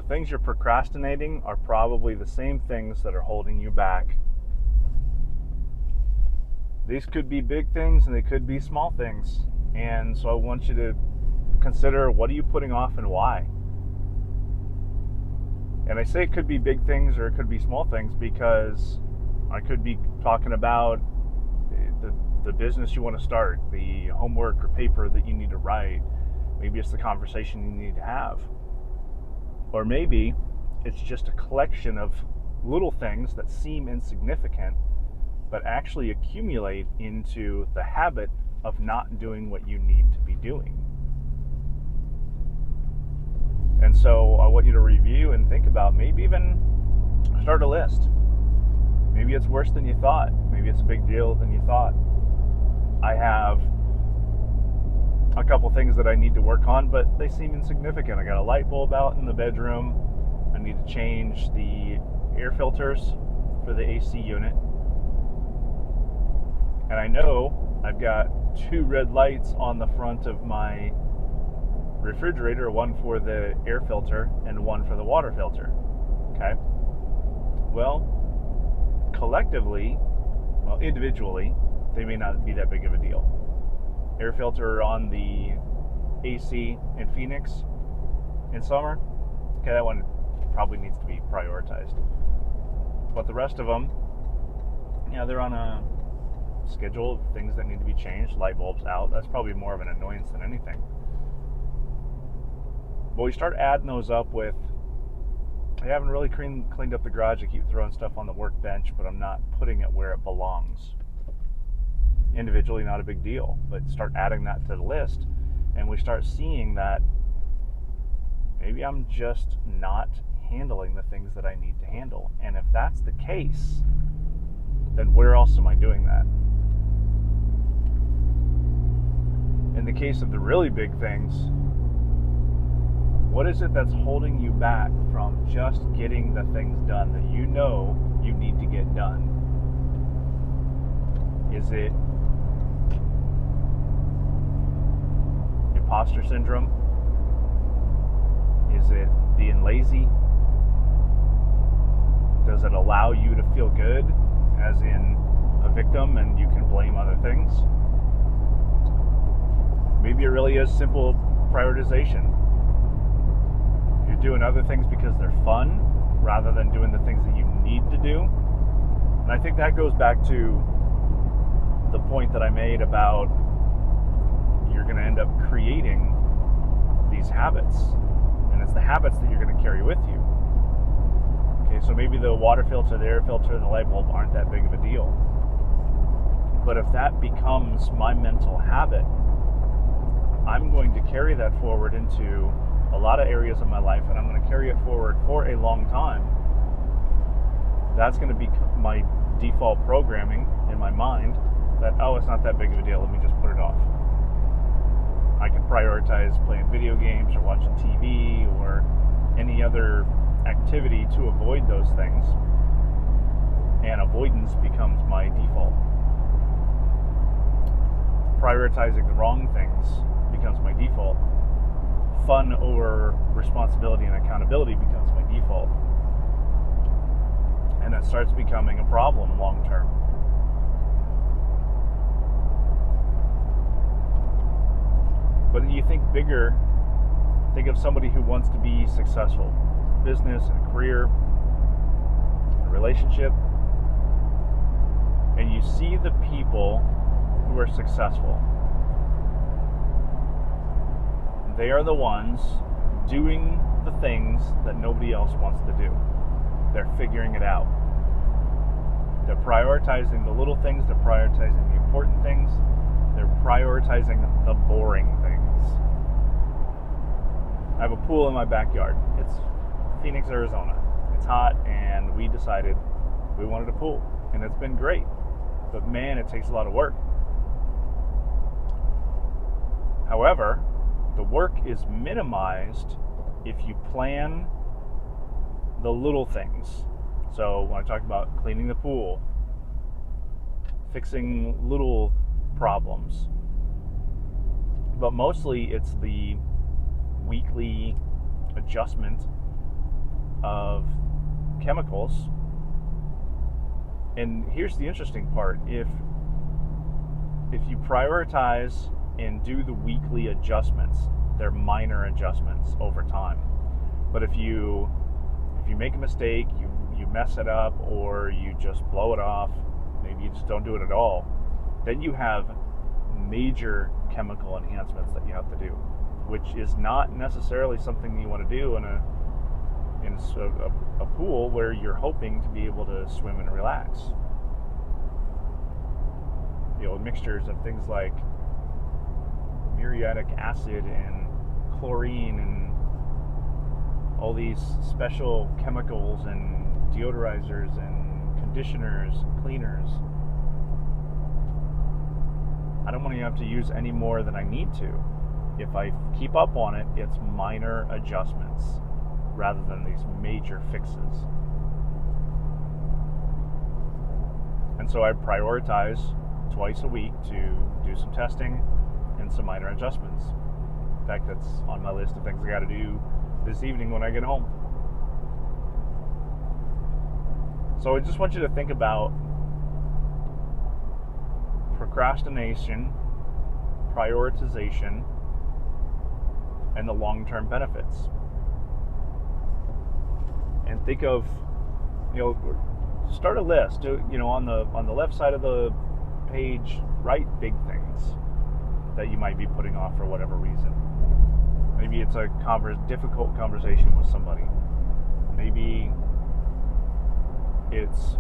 things you're procrastinating are probably the same things that are holding you back. These could be big things and they could be small things. And so I want you to consider, what are you putting off and why? And I say it could be big things or it could be small things because I could be talking about the business you want to start, the homework or paper that you need to write. Maybe it's the conversation you need to have. Or maybe it's just a collection of little things that seem insignificant but actually accumulate into the habit of not doing what you need to be doing. And so I want you to review and think about, maybe even start a list. Maybe it's worse than you thought. Maybe it's a big deal than you thought. I have a couple things that I need to work on, but they seem insignificant. I got a light bulb out in the bedroom. I need to change the air filters for the AC unit. And I know I've got 2 red lights on the front of my refrigerator, one for the air filter and one for the water filter. Okay? Well, individually, they may not be that big of a deal. Air filter on the AC in Phoenix in summer, okay, that one probably needs to be prioritized. But the rest of them, they're on a schedule of things that need to be changed. Light bulbs out, that's probably more of an annoyance than anything. But we start adding those up with, I haven't really cleaned up the garage. I keep throwing stuff on the workbench, but I'm not putting it where it belongs. Individually, not a big deal, but start adding that to the list, and we start seeing that maybe I'm just not handling the things that I need to handle. And if that's the case, then where else am I doing that? In the case of the really big things, what is it that's holding you back from just getting the things done that you know you need to get done? Is it imposter syndrome? Is it being lazy? Does it allow you to feel good, as in a victim, and you can blame other things? Maybe it really is simple prioritization. You're doing other things because they're fun rather than doing the things that you need to do. And I think that goes back to the point that I made about you're going to end up creating these habits, and it's the habits that you're going to carry with you. Okay, so maybe the water filter, the air filter, and the light bulb aren't that big of a deal. But if that becomes my mental habit, I'm going to carry that forward into a lot of areas of my life, and I'm going to carry it forward for a long time. That's going to be my default programming in my mind that, it's not that big of a deal, let me just put it off. I can prioritize playing video games or watching TV or any other activity to avoid those things, and avoidance becomes my default. Prioritizing the wrong things becomes my default. Fun over responsibility and accountability becomes my default. And that starts becoming a problem long term. But you think bigger, think of somebody who wants to be successful, business and career, a relationship, and you see the people who are successful. They are the ones doing the things that nobody else wants to do. They're figuring it out. They're prioritizing the little things, they're prioritizing the important things, they're prioritizing the boring things. I have a pool in my backyard. It's Phoenix, Arizona. It's hot, and we decided we wanted a pool, and it's been great. But man, it takes a lot of work. However, the work is minimized if you plan the little things. So when I talk about cleaning the pool, fixing little problems, but mostly it's the weekly adjustment of chemicals. And here's the interesting part. If you prioritize and do the weekly adjustments, they're minor adjustments over time. But if you make a mistake, you mess it up, or you just blow it off, maybe you just don't do it at all, then you have major chemical enhancements that you have to do, which is not necessarily something you want to do in a pool where you're hoping to be able to swim and relax. Mixtures of things like muriatic acid and chlorine and all these special chemicals and deodorizers and conditioners, cleaners. I don't want to have to use any more than I need to. If I keep up on it, it's minor adjustments rather than these major fixes. And so I prioritize twice a week to do some testing and some minor adjustments. In fact, that's on my list of things I got to do this evening when I get home. So I just want you to think about procrastination, prioritization, and the long-term benefits. And think of, start a list. On the left side of the page, write big things that you might be putting off for whatever reason. Maybe it's a difficult conversation with somebody. Maybe it's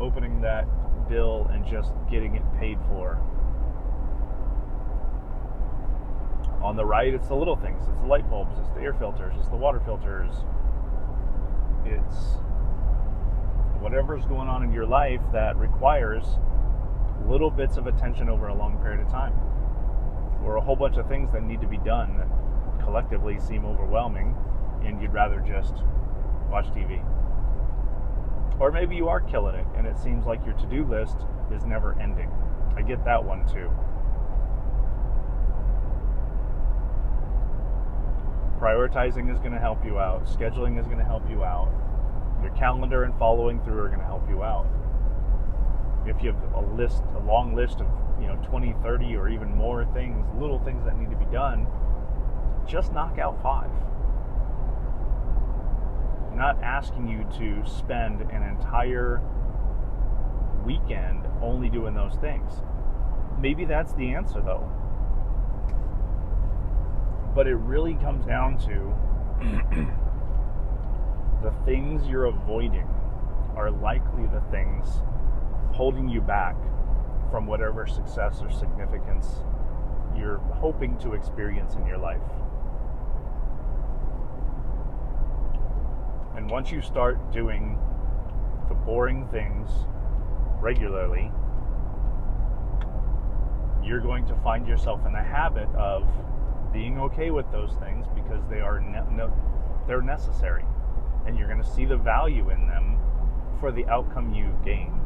opening that bill and just getting it paid for. On the right, it's the little things. It's the light bulbs, it's the air filters, it's the water filters. It's whatever's going on in your life that requires little bits of attention over a long period of time, or a whole bunch of things that need to be done that collectively seem overwhelming and you'd rather just watch TV. Or maybe you are killing it and it seems like your to-do list is never ending. I get that one too. Prioritizing is going to help you out. Scheduling is going to help you out. Your calendar and following through are going to help you out. If you have a long list of 20, 30, or even more things, little things that need to be done, just knock out 5. I'm not asking you to spend an entire weekend only doing those things. Maybe that's the answer though. But it really comes down to the things you're avoiding are likely the things holding you back from whatever success or significance you're hoping to experience in your life. And once you start doing the boring things regularly, you're going to find yourself in the habit of being okay with those things because they are they're necessary, and you're going to see the value in them for the outcome you gain.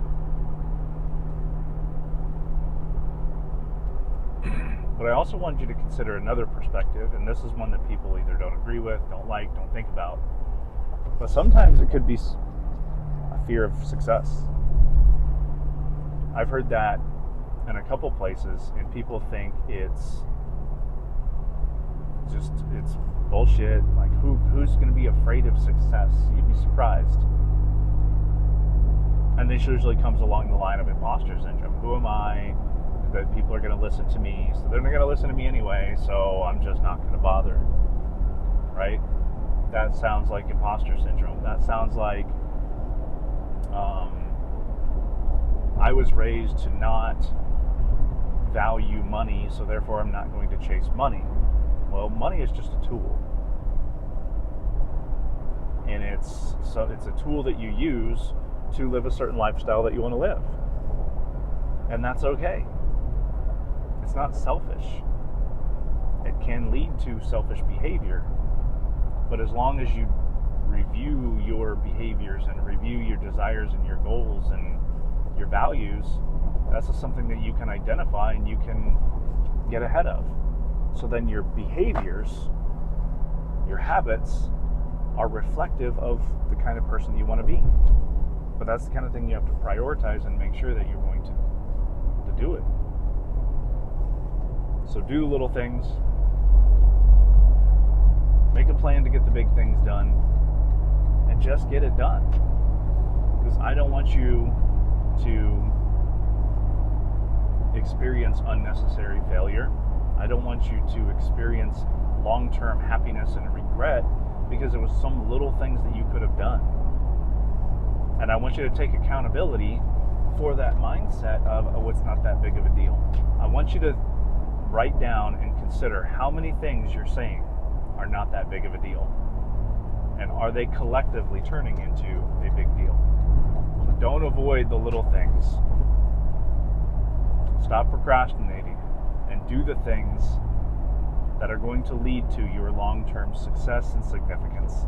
But I also want you to consider another perspective, and this is one that people either don't agree with, don't like, don't think about. But sometimes it could be a fear of success. I've heard that in a couple places, and people think it's bullshit. Like, who's going to be afraid of success? You'd be surprised. And this usually comes along the line of imposter syndrome. Who am I that people are going to listen to me? So they're not going to listen to me anyway, so I'm just not going to bother. Right? That sounds like imposter syndrome. That sounds like I was raised to not value money, so therefore I'm not going to chase money. Well, money is just a tool. And it's a tool that you use to live a certain lifestyle that you want to live. And that's okay. It's not selfish. It can lead to selfish behavior. But as long as you review your behaviors and review your desires and your goals and your values, that's something that you can identify and you can get ahead of. So then your behaviors, your habits, are reflective of the kind of person you want to be. But that's the kind of thing you have to prioritize and make sure that you're going to do it. So do little things. Make a plan to get the big things done. And just get it done. Because I don't want you to experience unnecessary failure. I don't want you to experience long-term happiness and regret because it was some little things that you could have done. And I want you to take accountability for that mindset of, oh, it's not that big of a deal. I want you to write down and consider how many things you're saying are not that big of a deal. And are they collectively turning into a big deal? So don't avoid the little things. Stop procrastinating and do the things that are going to lead to your long-term success and significance.